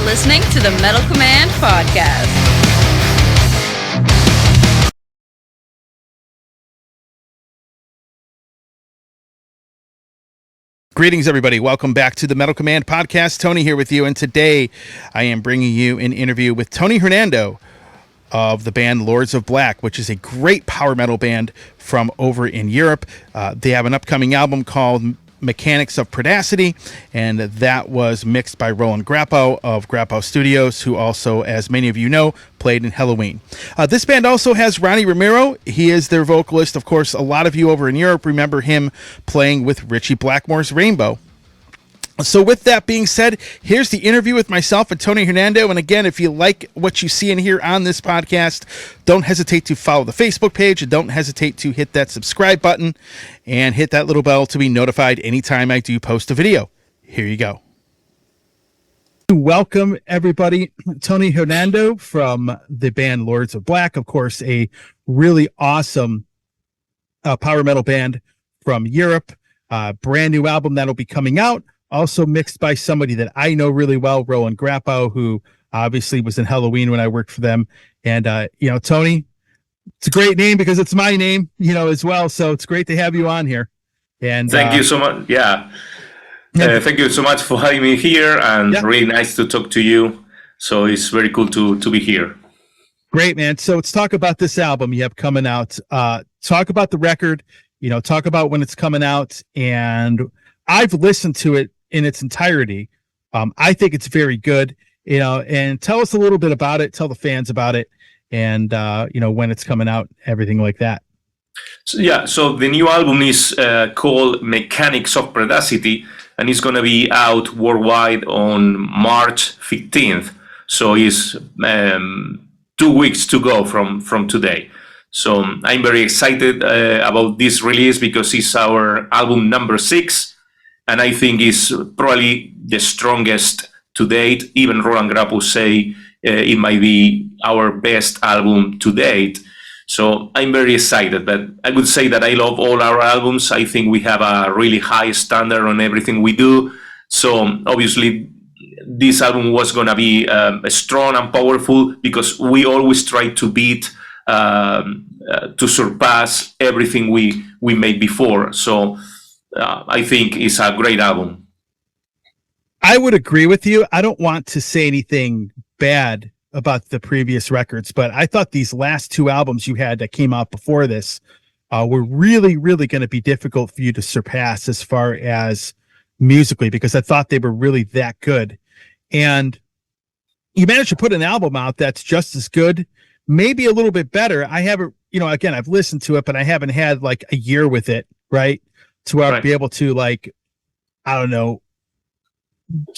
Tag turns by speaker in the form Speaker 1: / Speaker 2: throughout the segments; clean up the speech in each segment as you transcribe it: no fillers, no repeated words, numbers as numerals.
Speaker 1: listening to the Metal Command Podcast.
Speaker 2: Greetings, everybody. Welcome back to the Metal Command Podcast. Tony here with you, and today I am bringing you an interview with Tony Hernando of the band Lords of Black, which is a great power metal band from over in Europe. They have an upcoming album called Mechanics of Predacity, and that was mixed by Roland Grapow of Grapow Studios, who also, as many of you know, played in Helloween. This band also has Ronnie Romero. He is their vocalist. Of course, a lot of you over in Europe remember him playing with Richie Blackmore's Rainbow. So with that being said, here's the interview with myself and Tony Hernando. And again, if you like what you see and hear on this podcast, don't hesitate to follow the Facebook page, and don't hesitate to hit that subscribe button and hit that little bell to be notified anytime I do post a video. Here you go. Welcome, everybody. Tony Hernando from the band Lords of Black, of course, a really awesome power metal band from Europe. Brand new album that'll be coming out. Also mixed by somebody that I know really well, Roland Grapow, who obviously was in Helloween when I worked for them. And, Tony, it's a great name because it's my name, as well. So it's great to have you on here. And
Speaker 3: thank you so much. Yeah. Thank you so much for having me here, and really nice to talk to you. So it's very cool to be here.
Speaker 2: Great, man. So let's talk about this album you have coming out. Talk about the record, talk about when it's coming out. And I've listened to it in its entirety. I think it's very good, and tell us a little bit about it, tell the fans about it, and when it's coming out, everything like that.
Speaker 3: So the new album is called Mechanics of Predacity, and it's going to be out worldwide on March 15th. So it's 2 weeks to go from today. So I'm very excited about this release because it's our album number 6. And I think it's probably the strongest to date. Even Roland Grapow say it might be our best album to date. So I'm very excited. But I would say that I love all our albums. I think we have a really high standard on everything we do. So obviously this album was going to be strong and powerful because we always try to beat, to surpass everything we made before. So I think it's a great album.
Speaker 2: I would agree with you. I don't want to say anything bad about the previous records, but I thought these last 2 albums you had that came out before this were really, really going to be difficult for you to surpass as far as musically, because I thought they were really that good. And you managed to put an album out that's just as good, maybe a little bit better. I haven't, again, I've listened to it, but I haven't had like a year with it, right? To be able to, like, I don't know,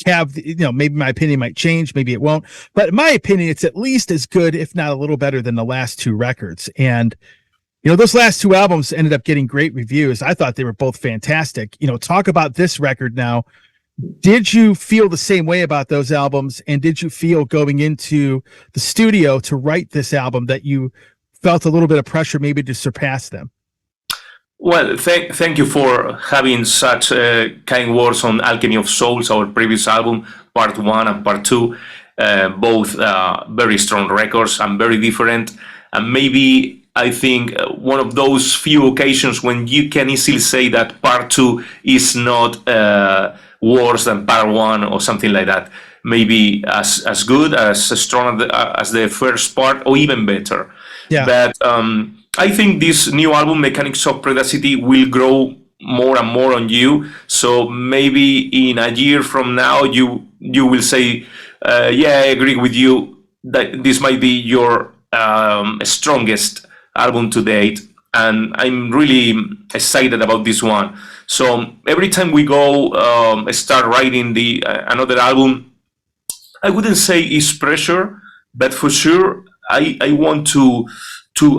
Speaker 2: have, maybe my opinion might change, maybe it won't, but in my opinion, it's at least as good, if not a little better than the last 2 records. And, those last 2 albums ended up getting great reviews. I thought they were both fantastic. Talk about this record now. Did you feel the same way about those albums? And did you feel going into the studio to write this album that you felt a little bit of pressure maybe to surpass them?
Speaker 3: Well, thank you for having such kind words on Alchemy of Souls, our previous album, Part 1 and Part 2. Both very strong records and very different. And maybe I think one of those few occasions when you can easily say that Part 2 is not worse than Part 1 or something like that. Maybe as good, as strong as the first part, or even better. Yeah. But I think this new album, Mechanics of Predacity, will grow more and more on you. So maybe in a year from now, you will say, I agree with you that this might be your strongest album to date. And I'm really excited about this one. So every time we go start writing another album, I wouldn't say it's pressure, but for sure I want to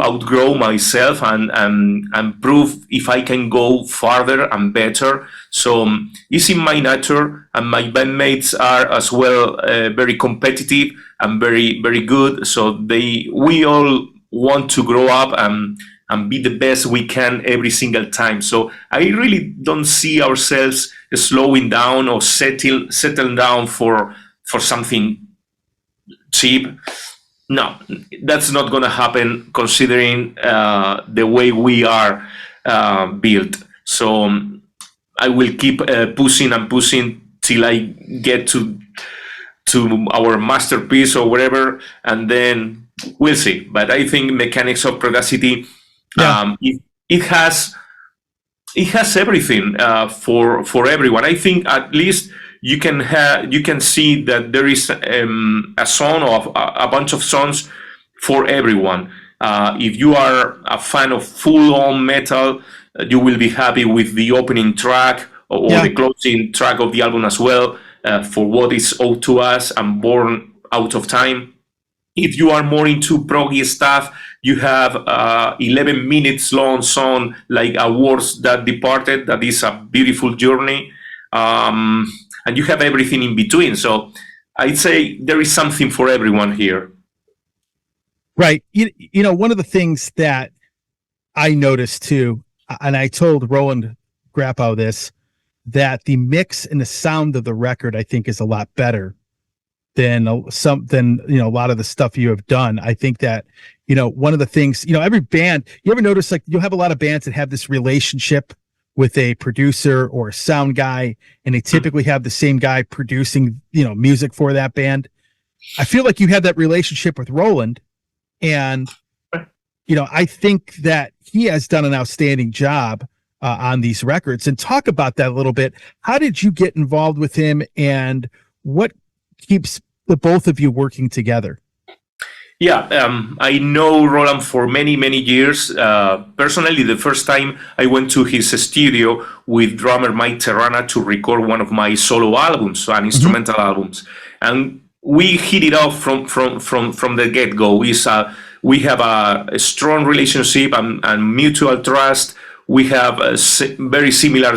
Speaker 3: outgrow myself and prove if I can go farther and better. So it's in my nature, and my bandmates are as well very competitive and very, very good. So we all want to grow up and be the best we can every single time. So I really don't see ourselves slowing down or settle down for something cheap. No, that's not going to happen considering the way we are built. So I will keep pushing and pushing till I get to our masterpiece or whatever, and then we'll see. But I think Mechanics of Predacity, it has everything for everyone. I think at least you can see that there is a song of a bunch of songs for everyone. If you are a fan of full-on metal, you will be happy with the opening track or the closing track of the album as well. For What Is Owed to Us and Born Out of Time. If you are more into proggy stuff, you have 11 minutes long song like Awards That Departed. That is a beautiful journey. And you have everything in between. So I'd say there is something for everyone here.
Speaker 2: Right. You know, one of the things that I noticed too, and I told Roland Grapow this, that the mix and the sound of the record, I think, is a lot better than a lot of the stuff you have done. I think that, one of the things, every band, you ever notice, like, you'll have a lot of bands that have this relationship with a producer or a sound guy, and they typically have the same guy producing, music for that band. I feel like you have that relationship with Roland, and, I think that he has done an outstanding job on these records. And talk about that a little bit. How did you get involved with him, and what keeps the both of you working together?
Speaker 3: Yeah, I know Roland for many, many years. Personally, the first time I went to his studio with drummer Mike Terrana to record one of my solo albums, and instrumental albums, and we hit it off from the get-go. We have a strong relationship and mutual trust. We have a very similar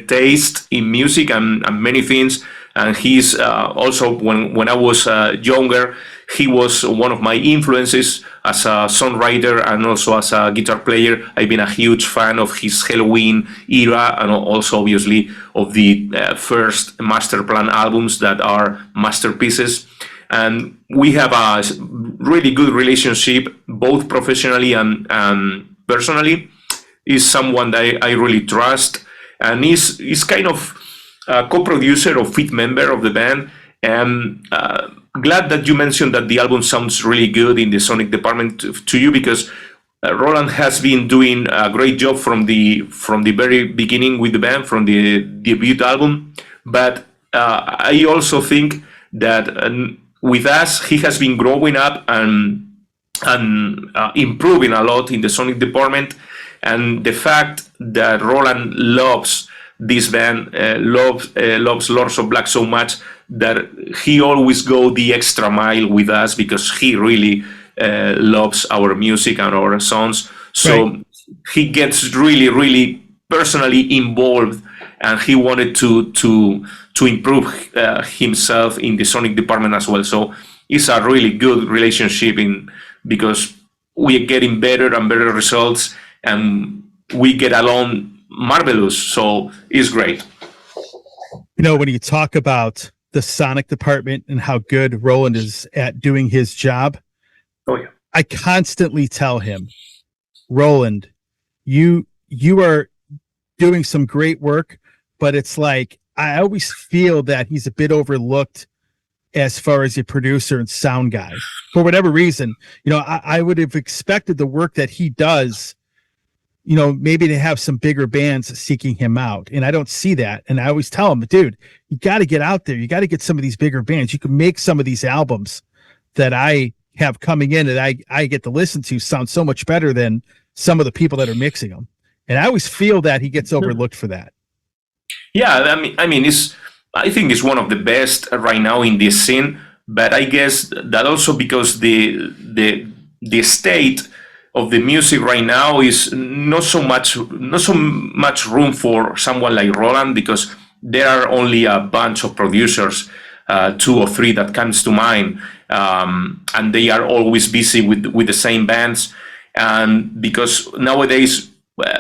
Speaker 3: taste in music and many things. And he's also, when I was younger, he was one of my influences as a songwriter and also as a guitar player. I've been a huge fan of his Helloween era, and also obviously of the first Masterplan albums that are masterpieces. And we have a really good relationship, both professionally and personally. Is someone that I really trust, and is kind of a co-producer or fifth member of the band. And glad that you mentioned that the album sounds really good in the sonic department to you, because Roland has been doing a great job from the very beginning with the band, from the debut album. But I also think that with us, he has been growing up and improving a lot in the sonic department. And the fact that Roland loves this band, loves Lords of Black so much that he always go the extra mile with us, because he really loves our music and our songs. So right. He gets really, really personally involved, and he wanted to improve himself in the sonic department as well. So it's a really good relationship because we are getting better and better results, and we get along marvelous. So it's great.
Speaker 2: When you talk about the sonic department and how good Roland is at doing his job, I constantly tell him, Roland, you are doing some great work, but it's like, I always feel that he's a bit overlooked as far as a producer and sound guy. For whatever reason, I would have expected the work that he does, maybe to have some bigger bands seeking him out. And I don't see that. And I always tell him, dude, you got to get out there. You got to get some of these bigger bands. You can make some of these albums that I have coming in that I get to listen to sound so much better than some of the people that are mixing them. And I always feel that he gets overlooked for that.
Speaker 3: Yeah, I think it's one of the best right now in this scene. But I guess that also because the state of the music right now is not so much room for someone like Roland, because there are only a bunch of producers, 2 or 3 that comes to mind, and they are always busy with the same bands. And because nowadays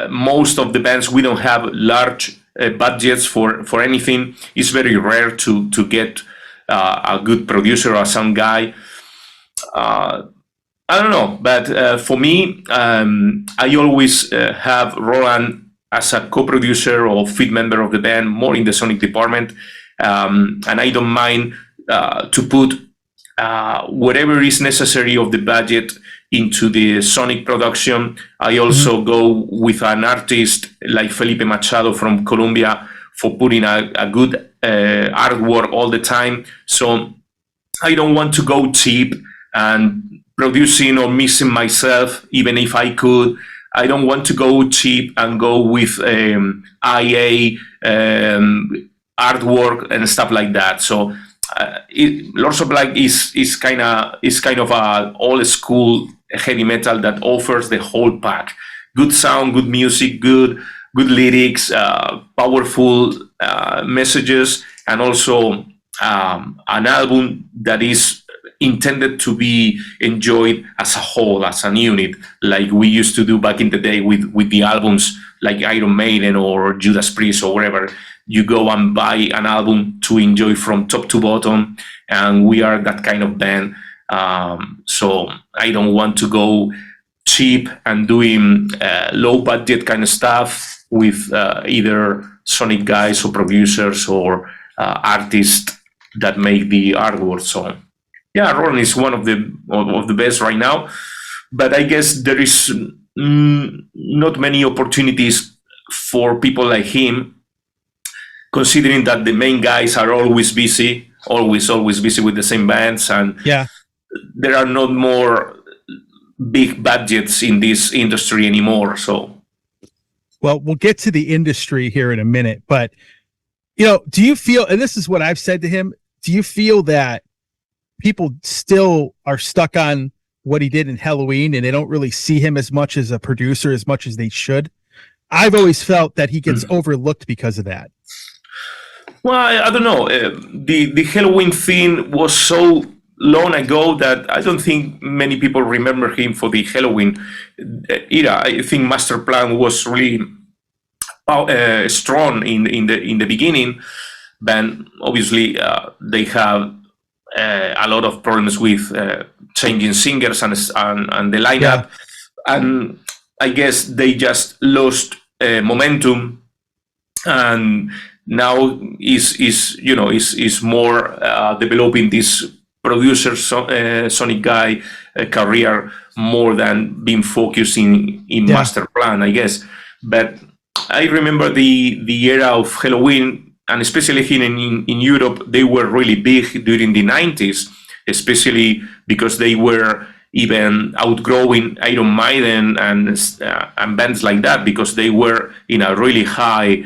Speaker 3: most of the bands, we don't have large budgets for anything, it's very rare to get a good producer or a sound guy. I don't know, but for me, I always have Roland as a co-producer or feed member of the band, more in the sonic department, and I don't mind to put whatever is necessary of the budget into the sonic production. I also go with an artist like Felipe Machado from Colombia for putting a good artwork all the time. So I don't want to go cheap and producing or mixing myself, even if I could. I don't want to go cheap and go with IA artwork and stuff like that. So Lords of Black is kind of a old school heavy metal that offers the whole pack: good sound, good music, good lyrics, powerful messages, and also an album that is intended to be enjoyed as a whole, as an unit, like we used to do back in the day with the albums like Iron Maiden or Judas Priest or whatever. You go and buy an album to enjoy from top to bottom, and we are that kind of band. So I don't want to go cheap and doing low budget kind of stuff with either sonic guys or producers or artists that make the artwork. So yeah, Ron is one of the best right now, but I guess there is not many opportunities for people like him, considering that the main guys are always busy, always busy with the same bands, and there are not more big budgets in this industry anymore. So,
Speaker 2: well, we'll get to the industry here in a minute, but do you feel, and this is what I've said to him, do you feel that people still are stuck on what he did in Helloween and they don't really see him as much as a producer as much as they should? I've always felt that he gets overlooked because of that.
Speaker 3: Well, I don't know. The Helloween thing was so long ago that I don't think many people remember him for the Helloween era. I think Masterplan was really strong in the beginning, but obviously they have a lot of problems with changing singers and the lineup, and I guess they just lost momentum, and now is more developing this producer sonic guy career more than being focused in Masterplan, I guess. But I remember the era of Helloween, and especially here in Europe, they were really big during the 90s, especially because they were even outgrowing Iron Maiden and bands like that, because they were in a really high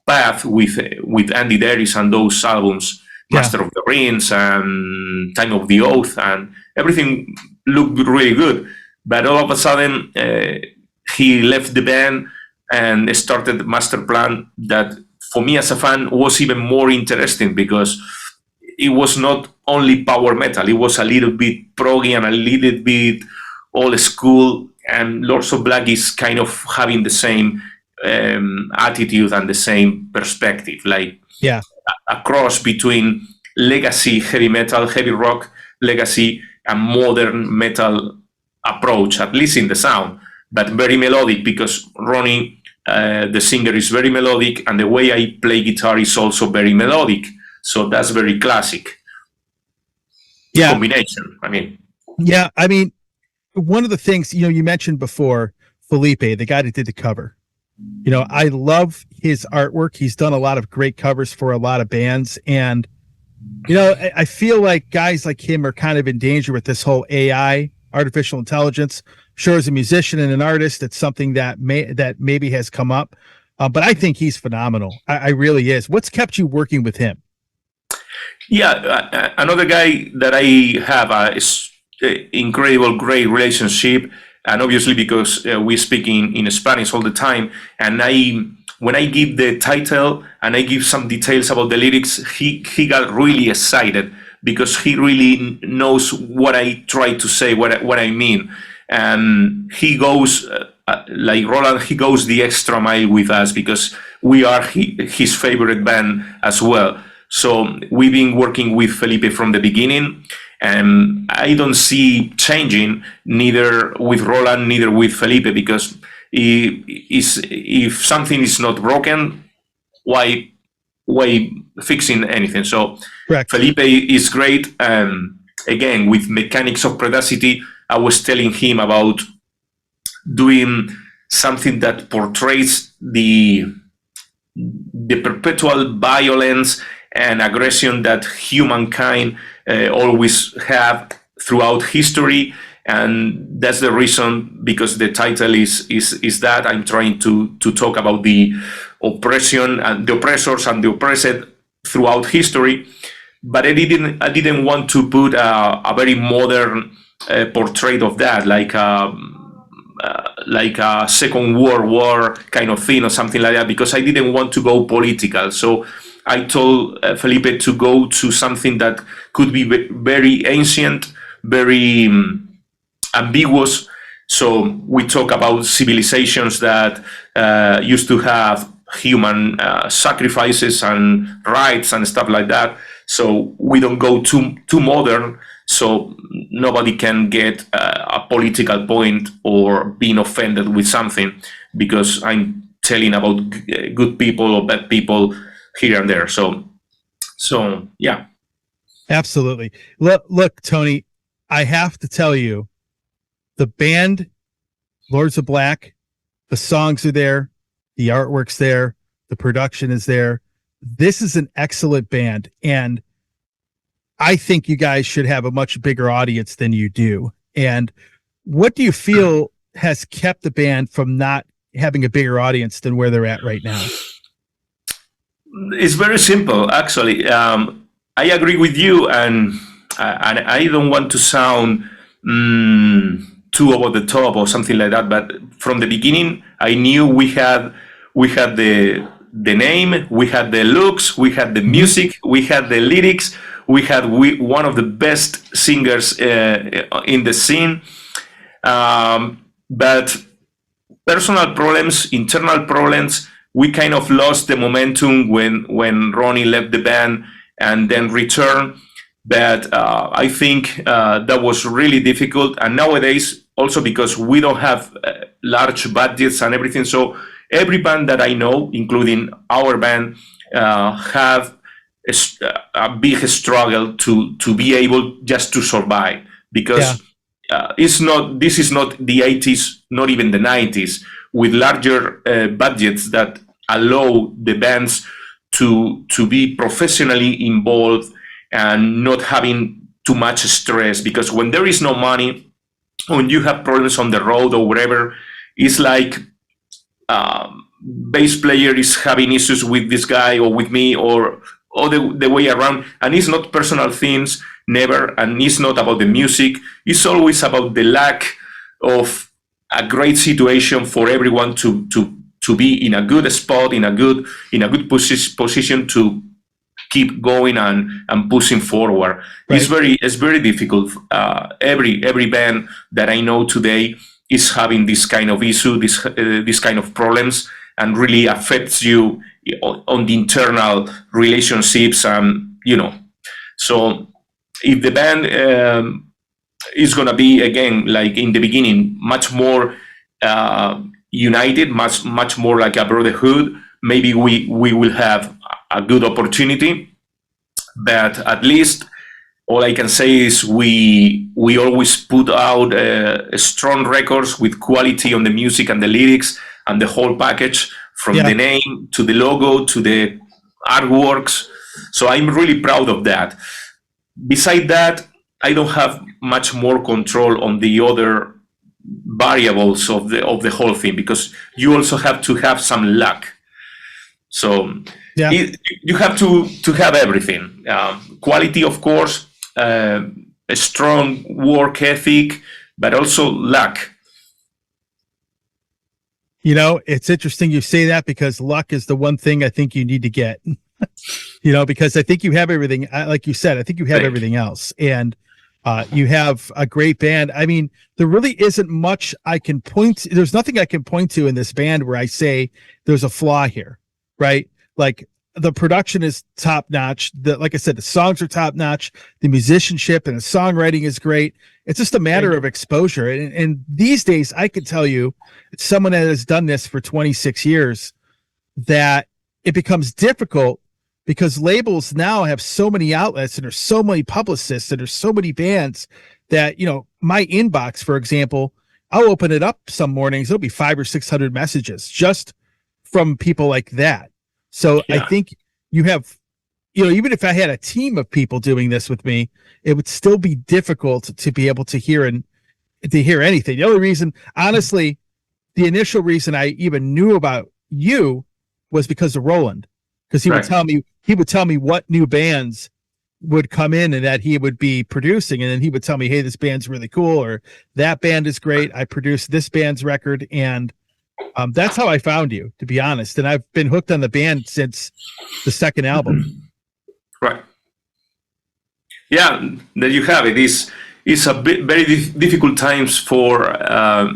Speaker 3: path with Andy Darius and those albums, Master of the Rings and Time of the Oath, and everything looked really good. But all of a sudden, he left the band and started Masterplan, that for me as a fan was even more interesting, because it was not only power metal, it was a little bit proggy and a little bit old school, and Lords of Black is kind of having the same attitude and the same perspective, like a cross between legacy heavy metal, heavy rock legacy, and modern metal approach, at least in the sound, but very melodic, because Ronnie, the singer, is very melodic, and the way I play guitar is also very melodic. So that's very classic combination. I mean,
Speaker 2: one of the things, you mentioned before, Felipe, the guy that did the cover. I love his artwork. He's done a lot of great covers for a lot of bands, and I feel like guys like him are kind of in danger with this whole AI, artificial intelligence. Sure, as a musician and an artist, it's something that maybe has come up, but I think he's phenomenal. I really is. What's kept you working with him?
Speaker 3: Yeah, another guy that I have a incredible, great relationship, and obviously because we speak in Spanish all the time, and when I give the title and I give some details about the lyrics, he got really excited, because he really knows what I try to say, what I mean. And he goes, like Roland, he goes the extra mile with us, because we are his favorite band as well. So we've been working with Felipe from the beginning, and I don't see changing neither with Roland, neither with Felipe, because if something is not broken, why fixing anything? So
Speaker 2: Correct.
Speaker 3: Felipe is great. Again, with Mechanics of Predacity, I was telling him about doing something that portrays the perpetual violence and aggression that humankind always have throughout history. And that's the reason, because the title is that I'm trying to talk about the oppression and the oppressors and the oppressed throughout history. But I didn't want to put a very modern portrait of that, like a Second World War kind of thing or something like that, because I didn't want to go political. So I told Felipe to go to something that could be very ancient, very ambiguous. So we talk about civilizations that used to have human sacrifices and rights and stuff like that. So we don't go too modern, so nobody can get a political point or being offended with something, because I'm telling about good people or bad people here and there. So yeah.
Speaker 2: Absolutely. Look, Tony, I have to tell you, the band, Lords of Black, the songs are there, the artwork's there, the production is there. This is an excellent band, and I think you guys should have a much bigger audience than you do. And what do you feel has kept the band from not having a bigger audience than where they're at right now?
Speaker 3: It's very simple, actually. I agree with you, and I don't want to sound too over the top or something like that. But from the beginning, I knew we had the name, we had the looks, we had the music, we had the lyrics, we had one of the best singers in the scene. But personal problems, internal problems, we kind of lost the momentum when Ronnie left the band and then returned. But I think that was really difficult. And nowadays, also because we don't have large budgets and everything, so every band that I know, including our band, have a big struggle to be able just to survive, because this is not the 80s, not even the 90s, with larger budgets that allow the bands to be professionally involved and not having too much stress. Because when there is no money, when you have problems on the road or wherever, it's like bass player is having issues with this guy or with me, or the way around. And it's not personal things, never. And it's not about the music. It's always about the lack of a great situation for everyone to be in a good spot, in a good position to keep going and pushing forward. Right. It's very difficult. Every band that I know today is having this kind of issue, this kind of problems, and really affects you on the internal relationships. So if the band is gonna be, again, like in the beginning, much more united, much more like a brotherhood, maybe we will have a good opportunity. But at least all I can say is we always put out strong records with quality on the music and the lyrics and the whole package, from the name to the logo to the artworks. So I'm really proud of that. Beside that, I don't have much more control on the other variables of the whole thing, because you also have to have some luck. So you have to have everything. Quality, of course, a strong work ethic, but also luck.
Speaker 2: You know, it's interesting you say that, because luck is the one thing I think you need to get. Because I think you have everything. Like you said, I think you have everything else. And you have a great band. I mean, there really isn't much I can point to. There's nothing I can point to in this band where I say there's a flaw here, right? Like, the production is top notch. Like I said, the songs are top notch. The musicianship and the songwriting is great. It's just a matter of exposure. And these days, I could tell you, someone that has done this for 26 years, that it becomes difficult because labels now have so many outlets and there's so many publicists and there's so many bands that, my inbox, for example, I'll open it up some mornings. There'll be 500 or 600 messages just from people like that. So I think you have, even if I had a team of people doing this with me, it would still be difficult to be able to hear anything. The only reason, honestly, the initial reason I even knew about you was because of Roland, because he would tell me what new bands would come in and that he would be producing. And then he would tell me, hey, this band's really cool, or that band is great. I produced this band's record. And that's how I found you, to be honest. And I've been hooked on the band since the second album.
Speaker 3: Right. Yeah, there you have it. It's a very difficult times for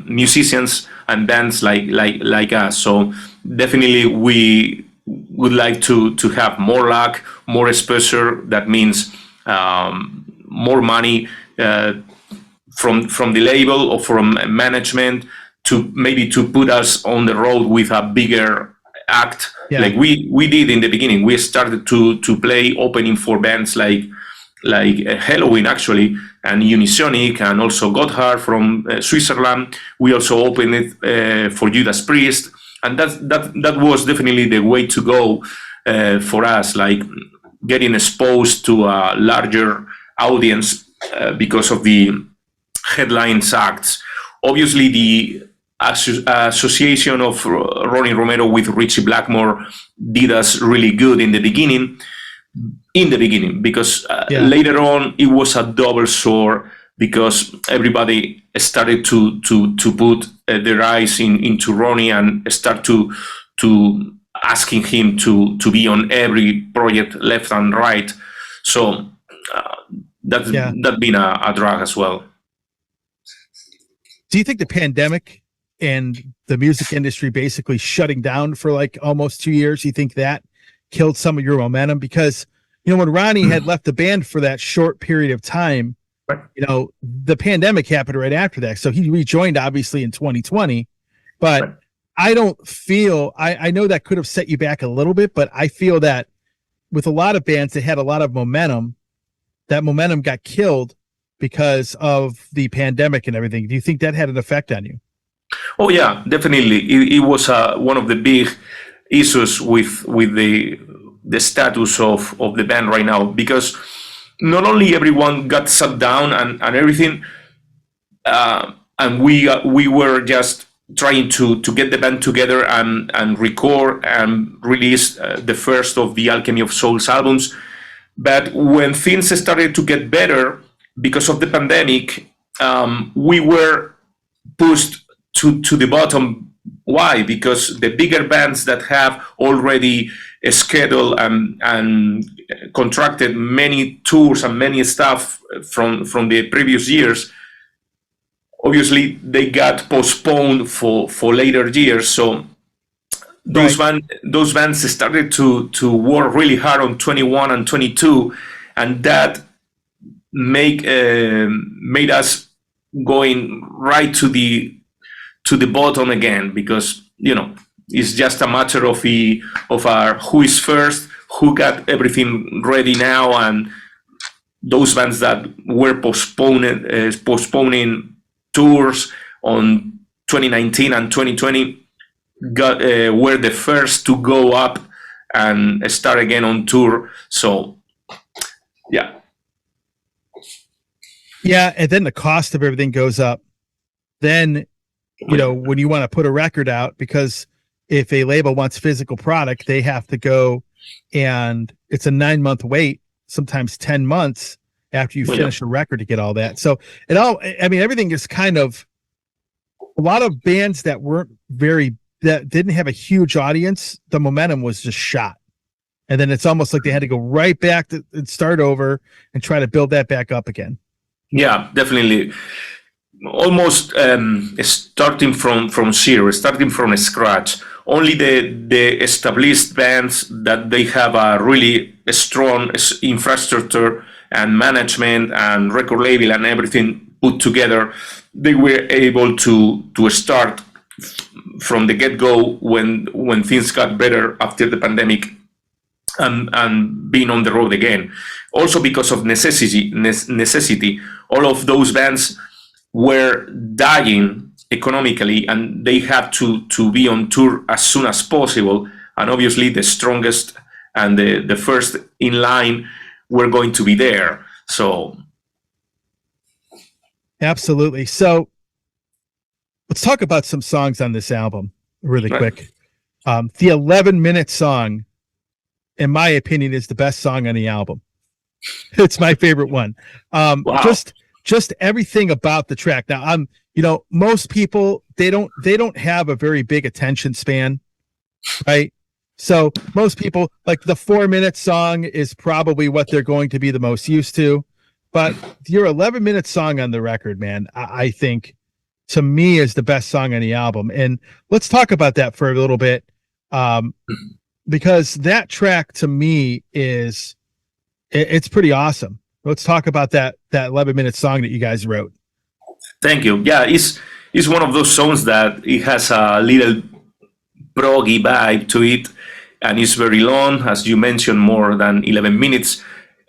Speaker 3: musicians and bands like us. So definitely we would like to have more luck, more exposure. That means more money from the label or from management to put us on the road with a bigger act. Yeah. Like we did in the beginning. We started to play opening for bands like Helloween actually, and Unisonic, and also Gotthard from Switzerland. We also opened it for Judas Priest, and that was definitely the way to go for us, like getting exposed to a larger audience because of the headlines acts. Obviously, the association of Ronnie Romero with Richie Blackmore did us really good in the beginning, because later on it was a double sword, because everybody started to put their eyes into Ronnie and start to asking him to be on every project left and right. So that's been a drag as well.
Speaker 2: Do you think the pandemic and the music industry basically shutting down for like almost 2 years, you think that killed some of your momentum? Because when Ronnie had left the band for that short period of time, the pandemic happened right after that. So he rejoined obviously in 2020, but I don't feel, I know that could have set you back a little bit, but I feel that with a lot of bands that had a lot of momentum, that momentum got killed because of the pandemic and everything. Do you think that had an effect on you?
Speaker 3: Oh yeah, definitely. It was one of the big issues with the status of the band right now, because not only everyone got shut down and everything, and we were just trying to get the band together and record and release the first of the Alchemy of Souls albums. But when things started to get better because of the pandemic, we were pushed to the bottom. Why? Because the bigger bands that have already scheduled and contracted many tours and many stuff from the previous years, obviously they got postponed for later years. So those bands started to work really hard on 21 and 22, and that made us going right to the bottom again, because it's just a matter of our who is first, who got everything ready now, and those bands that were postponing tours on 2019 and 2020 were the first to go up and start again on tour. So
Speaker 2: yeah, and then the cost of everything goes up. Then when you want to put a record out, because if a label wants physical product, they have to go, and it's a 9-month wait, sometimes 10 months after you finish a record to get all that. So everything is kind of, a lot of bands that that didn't have a huge audience, the momentum was just shot. And then it's almost like they had to go right back and start over and try to build that back up again.
Speaker 3: Yeah, definitely. Almost starting from zero, starting from scratch. only the established bands that they have a really strong infrastructure and management and record label and everything put together, they were able to start from the get-go when things got better after the pandemic, and being on the road again. Also because of necessity, all of those bands were dying economically, and they had to be on tour as soon as possible. And obviously the strongest and the first in line were going to be there. So
Speaker 2: absolutely. So let's talk about some songs on this album really quick. The 11-minute song, in my opinion, is the best song on the album. It's my favorite one.
Speaker 3: Wow.
Speaker 2: Just everything about the track. Now, most people, they don't have a very big attention span, right? So most people, like, the 4-minute song is probably what they're going to be the most used to. But your 11-minute song on the record, man, I think, to me, is the best song on the album. And let's talk about that for a little bit, because that track, to me, it's pretty awesome. Let's talk about that 11-minute song that you guys wrote.
Speaker 3: Thank you. Yeah, it's one of those songs that it has a little proggy vibe to it, and it's very long, as you mentioned, more than 11 minutes,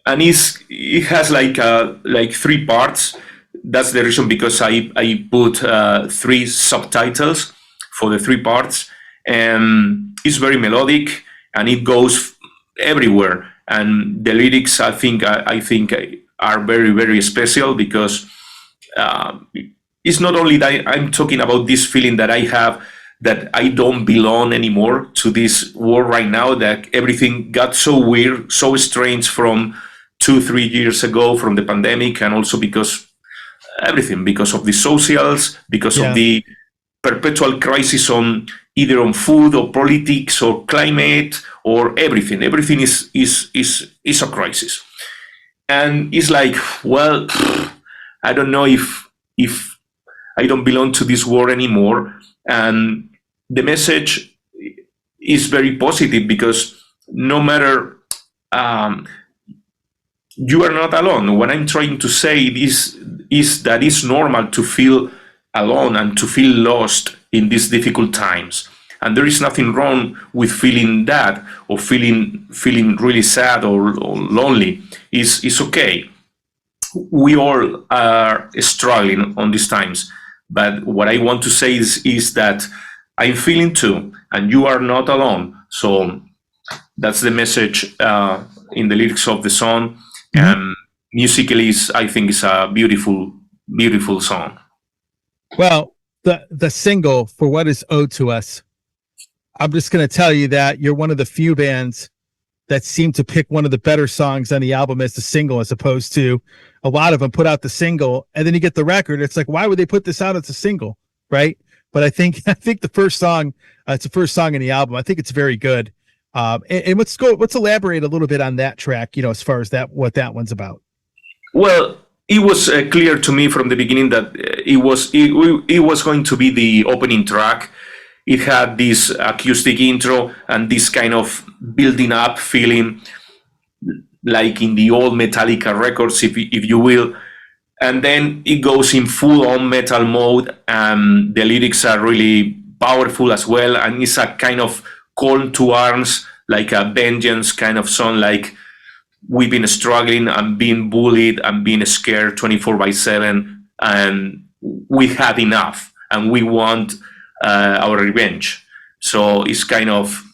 Speaker 3: and it has like 3 parts. That's the reason because I put 3 subtitles for the 3 parts, and it's very melodic and it goes everywhere. And the lyrics, I think are very, very special, because it's not only that I'm talking about this feeling that I have that I don't belong anymore to this world right now, that everything got so weird, so strange from 2-3 years ago, from the pandemic, and also because of the socials, because of the perpetual crisis on either on food or politics or climate or everything. Everything is a crisis. And it's like, well, I don't know if I don't belong to this world anymore. And the message is very positive, because no matter, you are not alone. What I'm trying to say is that it's normal to feel alone and to feel lost in these difficult times. And there is nothing wrong with feeling that, or feeling really sad or lonely. It's okay. We all are struggling on these times. But what I want to say is that I'm feeling too, and you are not alone. So that's the message in the lyrics of the song. And musically, I think it's a beautiful, beautiful song.
Speaker 2: Well, the single, For What Is Owed to Us, I'm just going to tell you that you're one of the few bands that seem to pick one of the better songs on the album as the single, as opposed to a lot of them put out the single and then you get the record. It's like, why would they put this out as a single, right? But I think the first song, it's the first song in the album. I think it's very good. And let's elaborate a little bit on that track, as far as what that one's about.
Speaker 3: Well, it was clear to me from the beginning that it was going to be the opening track. It had this acoustic intro and this kind of building up feeling, like in the old Metallica records, if you will. And then it goes in full-on metal mode, and the lyrics are really powerful as well. And it's a kind of call to arms, like a vengeance kind of song, like we've been struggling and being bullied and being scared 24/7, and we had enough, and we want our revenge. So it's kind of,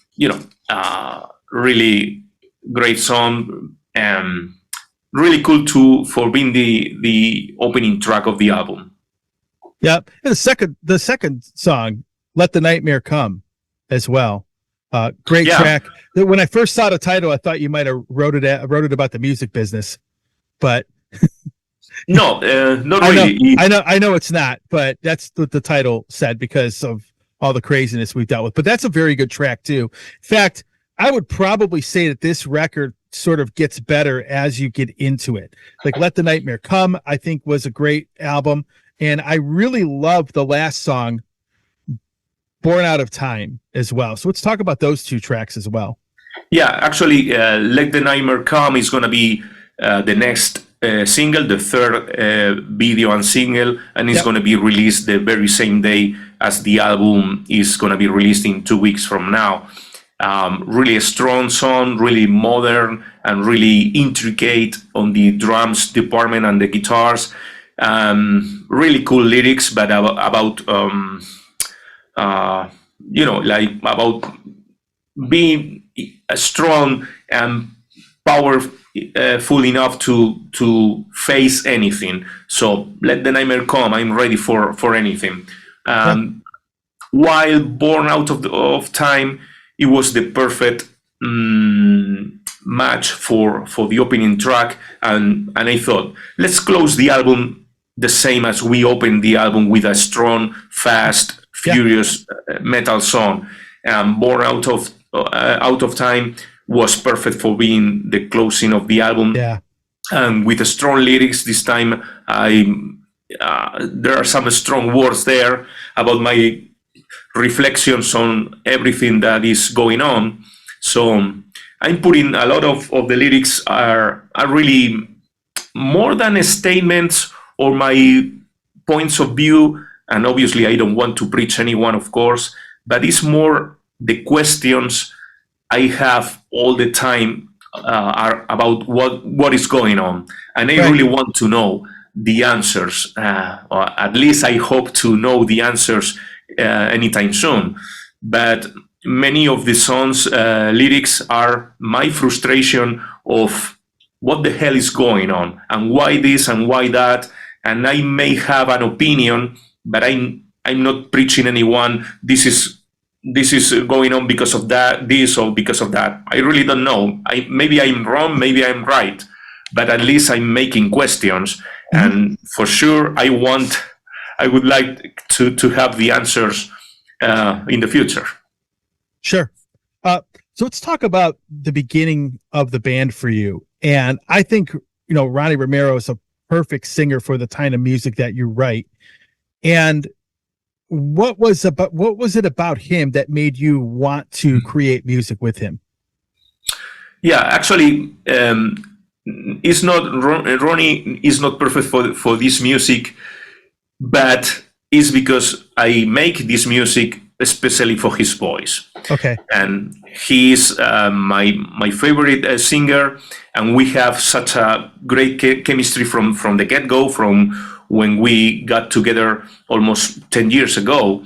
Speaker 3: really great song, and really cool for being the opening track of the album.
Speaker 2: Yeah, and the second song, Let the Nightmare Come, as well. Great track. When I first saw the title, I thought you might have wrote it about the music business, but
Speaker 3: no, not really.
Speaker 2: I know it's not, but that's what the title said because of all the craziness we've dealt with. But that's a very good track too. In fact, I would probably say that this record sort of gets better as you get into it. Like Let the Nightmare Come, I think, was a great album, and I really love the last song, Born Out of Time as well. So let's talk about those two tracks as well.
Speaker 3: Yeah, actually, Let the Nightmare Come is going to be the next single, the third video and single, and it's going to be released the very same day as the album is going to be released in 2 weeks from now. Really a strong song, really modern and really intricate on the drums department and the guitars. Really cool lyrics, but about about being strong and powerful enough to face anything. So Let the Nightmare Come. I'm ready for anything. While Born Out of Time, it was the perfect match for the opening track, and I thought, let's close the album the same as we opened the album, with a strong, fast, furious metal song. Born Out of Time was perfect for being the closing of the album.
Speaker 2: Yeah.
Speaker 3: And with the strong lyrics this time, there are some strong words there about my reflections on everything that is going on. So I'm putting a lot of the lyrics are really more than statements or my points of view. And obviously I don't want to preach anyone, of course, but it's more the questions I have all the time are about what is going on. And I really want to know the answers, or at least I hope to know the answers anytime soon. But many of the songs' lyrics are my frustration of what the hell is going on and why this and why that. And I may have an opinion, but I'm not preaching anyone. This is going on because of that, this or because of that. I really don't know. Maybe I'm wrong, maybe I'm right, but at least I'm making questions. And for sure, I would like to have the answers in the future.
Speaker 2: Sure. So let's talk about the beginning of the band for you. And I think, Ronnie Romero is a perfect singer for the kind of music that you write. And what was it about him that made you want to create music with him?
Speaker 3: Yeah, actually, it's not Ronnie is not perfect for this music, but it's because I make this music especially for his voice.
Speaker 2: Okay.
Speaker 3: And he is my favorite singer, and we have such a great chemistry from the get-go, from when we got together almost 10 years ago.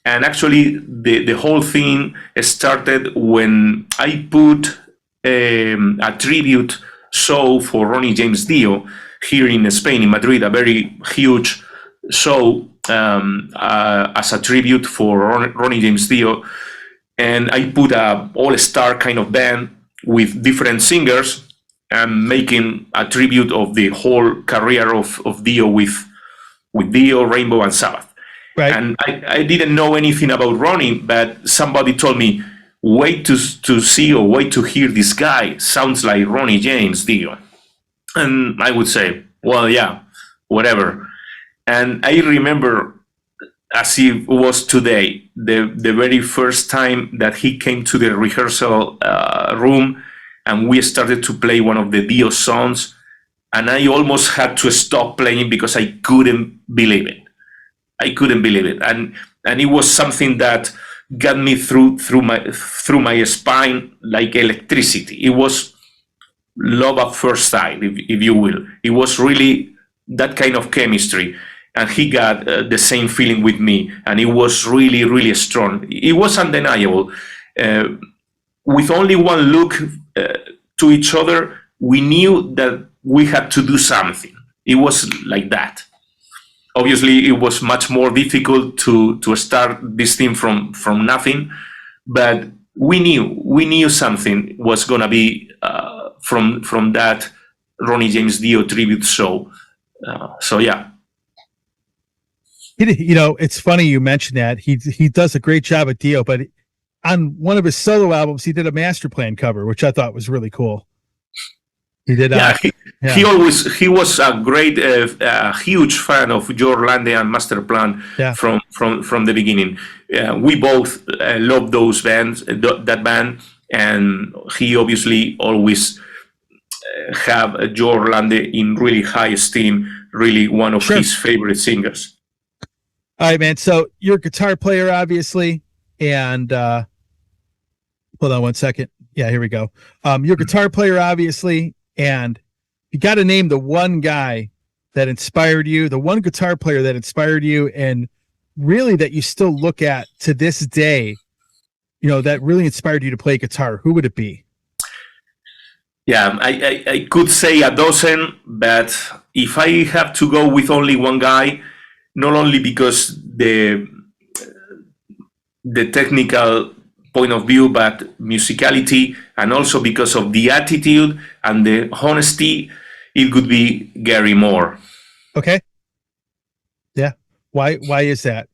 Speaker 3: And actually, the whole thing started when I put a tribute show for Ronnie James Dio here in Spain, in Madrid, a very huge show as a tribute for Ronnie James Dio. And I put a all-star kind of band with different singers and making a tribute of the whole career of Dio with Dio, Rainbow, and Sabbath. Right. And I didn't know anything about Ronnie, but somebody told me, wait to see or wait to hear this guy. Sounds like Ronnie James Dio. And I would say, well, yeah, whatever. And I remember, as it was today, the very first time that he came to the rehearsal room and we started to play one of the Dio songs, and I almost had to stop playing because I couldn't believe it. And it was something that got me through my spine like electricity. It was love at first sight, if you will. It was really that kind of chemistry. And he got the same feeling with me, and it was really, really strong. It was undeniable. With only one look to each other, we knew that we had to do something. It was like that. Obviously, it was much more difficult to start this thing from nothing, but we knew something was gonna be from that Ronnie James Dio tribute show. So yeah.
Speaker 2: It's funny you mentioned that. He does a great job at Dio, but on one of his solo albums, he did a Masterplan cover, which I thought was really cool. He did.
Speaker 3: Yeah, he was a great, huge fan of Roland and Masterplan
Speaker 2: Yeah.
Speaker 3: from the beginning. We both love those bands, that band, and he obviously always have Roland in really high esteem. Really, one of his favorite singers.
Speaker 2: All right, man. So you're a guitar player, obviously, and hold on one second. Yeah, here we go. You're a guitar player, obviously, and you got to name the one guy that inspired you, the one guitar player that inspired you, and really that you still look at to this day, that really inspired you to play guitar. Who would it be?
Speaker 3: Yeah, I could say a dozen, but if I have to go with only one guy, not only because the technical point of view, but musicality, and also because of the attitude and the honesty, it could be Gary Moore.
Speaker 2: Okay. Yeah. Why is that?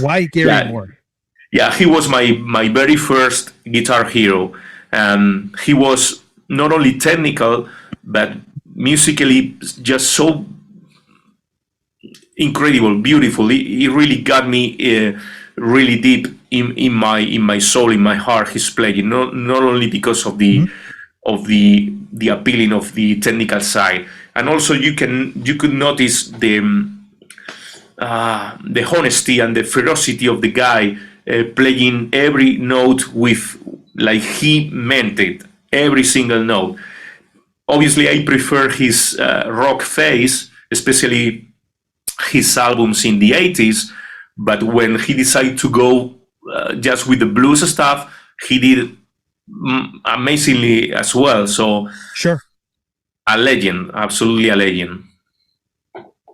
Speaker 2: Why Gary Moore?
Speaker 3: Yeah, he was my very first guitar hero. He was not only technical, but musically just so incredible, beautiful. He really got me really deep in my soul, in my heart. His playing, not only because of the appealing of the technical side, and also you could notice the honesty and the ferocity of the guy playing every note with like he meant it, every single note. Obviously, I prefer his rock phase, especially his albums in the 80s. But when he decided to go just with the blues stuff, he did amazingly as well. So, a legend, absolutely a legend.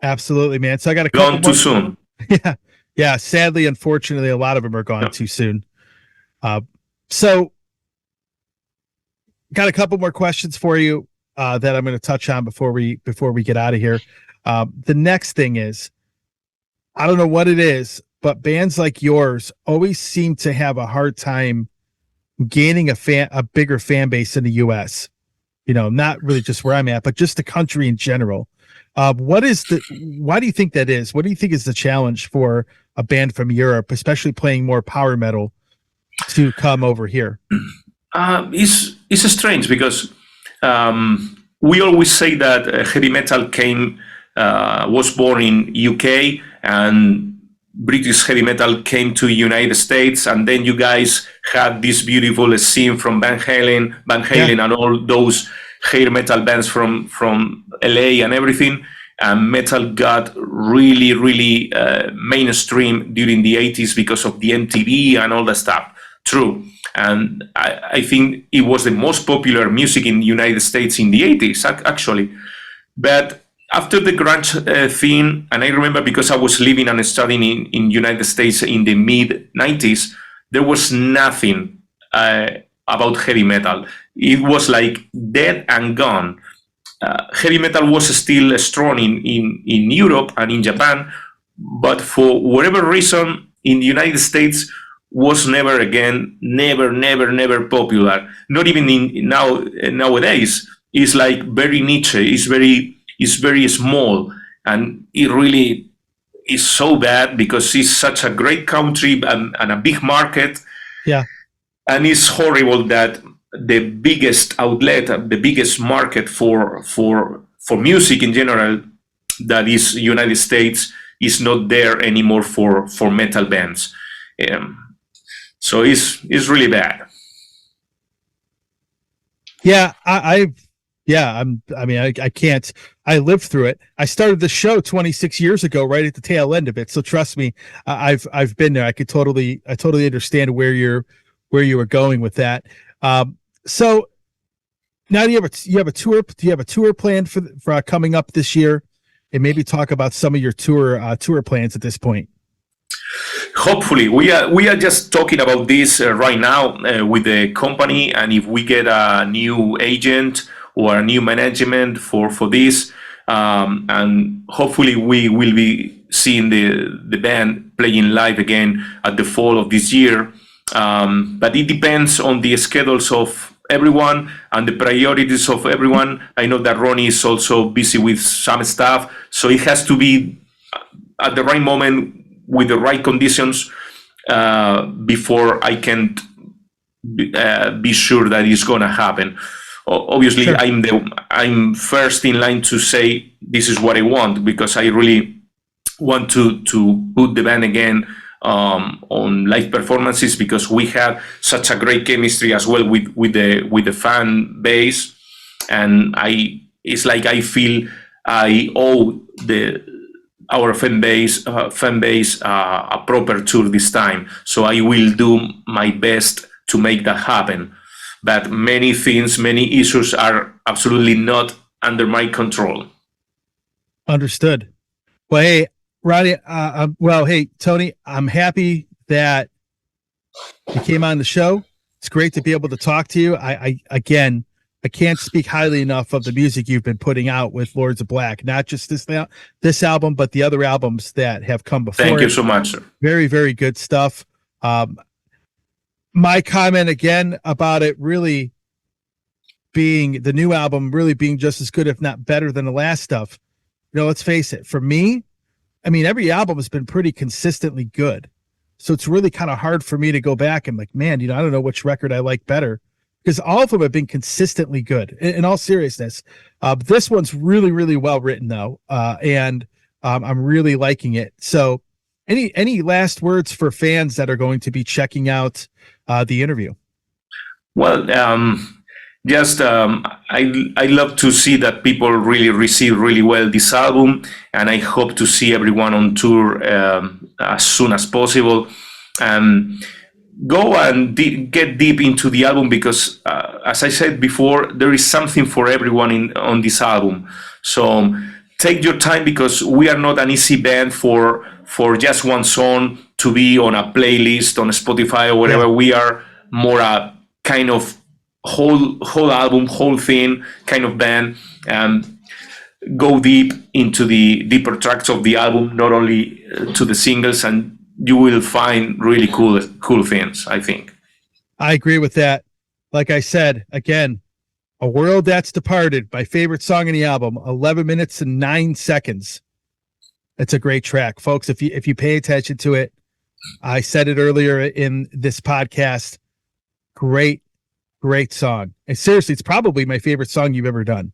Speaker 2: Absolutely, man. So I got a
Speaker 3: couple gone too soon.
Speaker 2: Yeah. Sadly, unfortunately, a lot of them are gone too soon. So, got a couple more questions for you that I'm going to touch on before we get out of here. The next thing is, I don't know what it is, but bands like yours always seem to have a hard time gaining a bigger fan base in the U.S. Not really just where I'm at, but just the country in general. Why do you think that is? What do you think is the challenge for a band from Europe, especially playing more power metal, to come over here?
Speaker 3: It's strange because we always say that heavy metal was born in UK, and British heavy metal came to United States, and then you guys had this beautiful scene from Van Halen, and all those hair metal bands from LA and everything. And metal got really, really mainstream during the 80s because of the MTV and all that stuff. True. And I think it was the most popular music in the United States in the 80s, actually. But after the grunge thing, and I remember because I was living and studying in United States in the mid-90s, there was nothing about heavy metal. It was like dead and gone. Heavy metal was still strong in Europe and in Japan, but for whatever reason, in the United States, was never popular. Not even nowadays. It's like very niche. It's very small, and it really is so bad because it's such a great country and a big market.
Speaker 2: Yeah,
Speaker 3: and it's horrible that the biggest outlet, the biggest market for music in general, that is United States, is not there anymore for metal bands. So it's really bad.
Speaker 2: Yeah, I can't. I lived through it. I started the show 26 years ago, right at the tail end of it. So trust me, I've been there. I totally understand where you were going with that. So now you have a tour. Do you have a tour planned for coming up this year? And maybe talk about some of your tour plans at this point.
Speaker 3: Hopefully, we are just talking about this right now with the company, and if we get a new agent or a new management for this, and hopefully we will be seeing the band playing live again at the fall of this year. But it depends on the schedules of everyone and the priorities of everyone. I know that Ronnie is also busy with some stuff, so it has to be at the right moment with the right conditions before I can be sure that it's gonna happen. Obviously,
Speaker 2: Sure.
Speaker 3: I'm first in line to say this is what I want, because I really want to put the band again on live performances, because we have such a great chemistry as well with the fan base, and it's like I feel I owe our fan base a proper tour this time. So I will do my best to make that happen. But many issues are absolutely not under my control.
Speaker 2: Understood. Well, hey, Ronnie. Hey, Tony. I'm happy that you came on the show. It's great to be able to talk to you. I can't speak highly enough of the music you've been putting out with Lords of Black. Not just this album, but the other albums that have come before.
Speaker 3: Thank you so much, sir.
Speaker 2: Very, very good stuff. My comment again about it really being the new album really being just as good, if not better, than the last stuff. Let's face it. For me, I mean, every album has been pretty consistently good. So it's really kind of hard for me to go back and like, man, I don't know which record I like better, because all of them have been consistently good in all seriousness. This one's really, really well written though. And I'm really liking it. So any last words for fans that are going to be checking out the interview?
Speaker 3: Well, I love to see that people really receive really well this album, and I hope to see everyone on tour as soon as possible. Go and get deep into the album, because as I said before, there is something for everyone on this album. So take your time, because we are not an easy band for just one song to be on a playlist on Spotify or whatever. Yeah. We are more a kind of whole album, whole thing kind of band. Go deep into the deeper tracks of the album, not only to the singles, and you will find really cool things, I think.
Speaker 2: I agree with that. Like I said, again, A World That's Departed, my favorite song in the album, 11 minutes and 9 seconds. It's a great track, folks. If you pay attention to it, I said it earlier in this podcast, great song. And seriously, it's probably my favorite song you've ever done.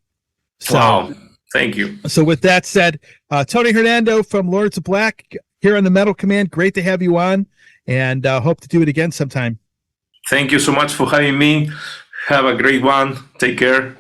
Speaker 2: So,
Speaker 3: wow. Thank you.
Speaker 2: So with that said, Tony Hernando from Lords of Black here on the Metal Command. Great to have you on, and hope to do it again sometime.
Speaker 3: Thank you so much for having me. Have a great one. Take care.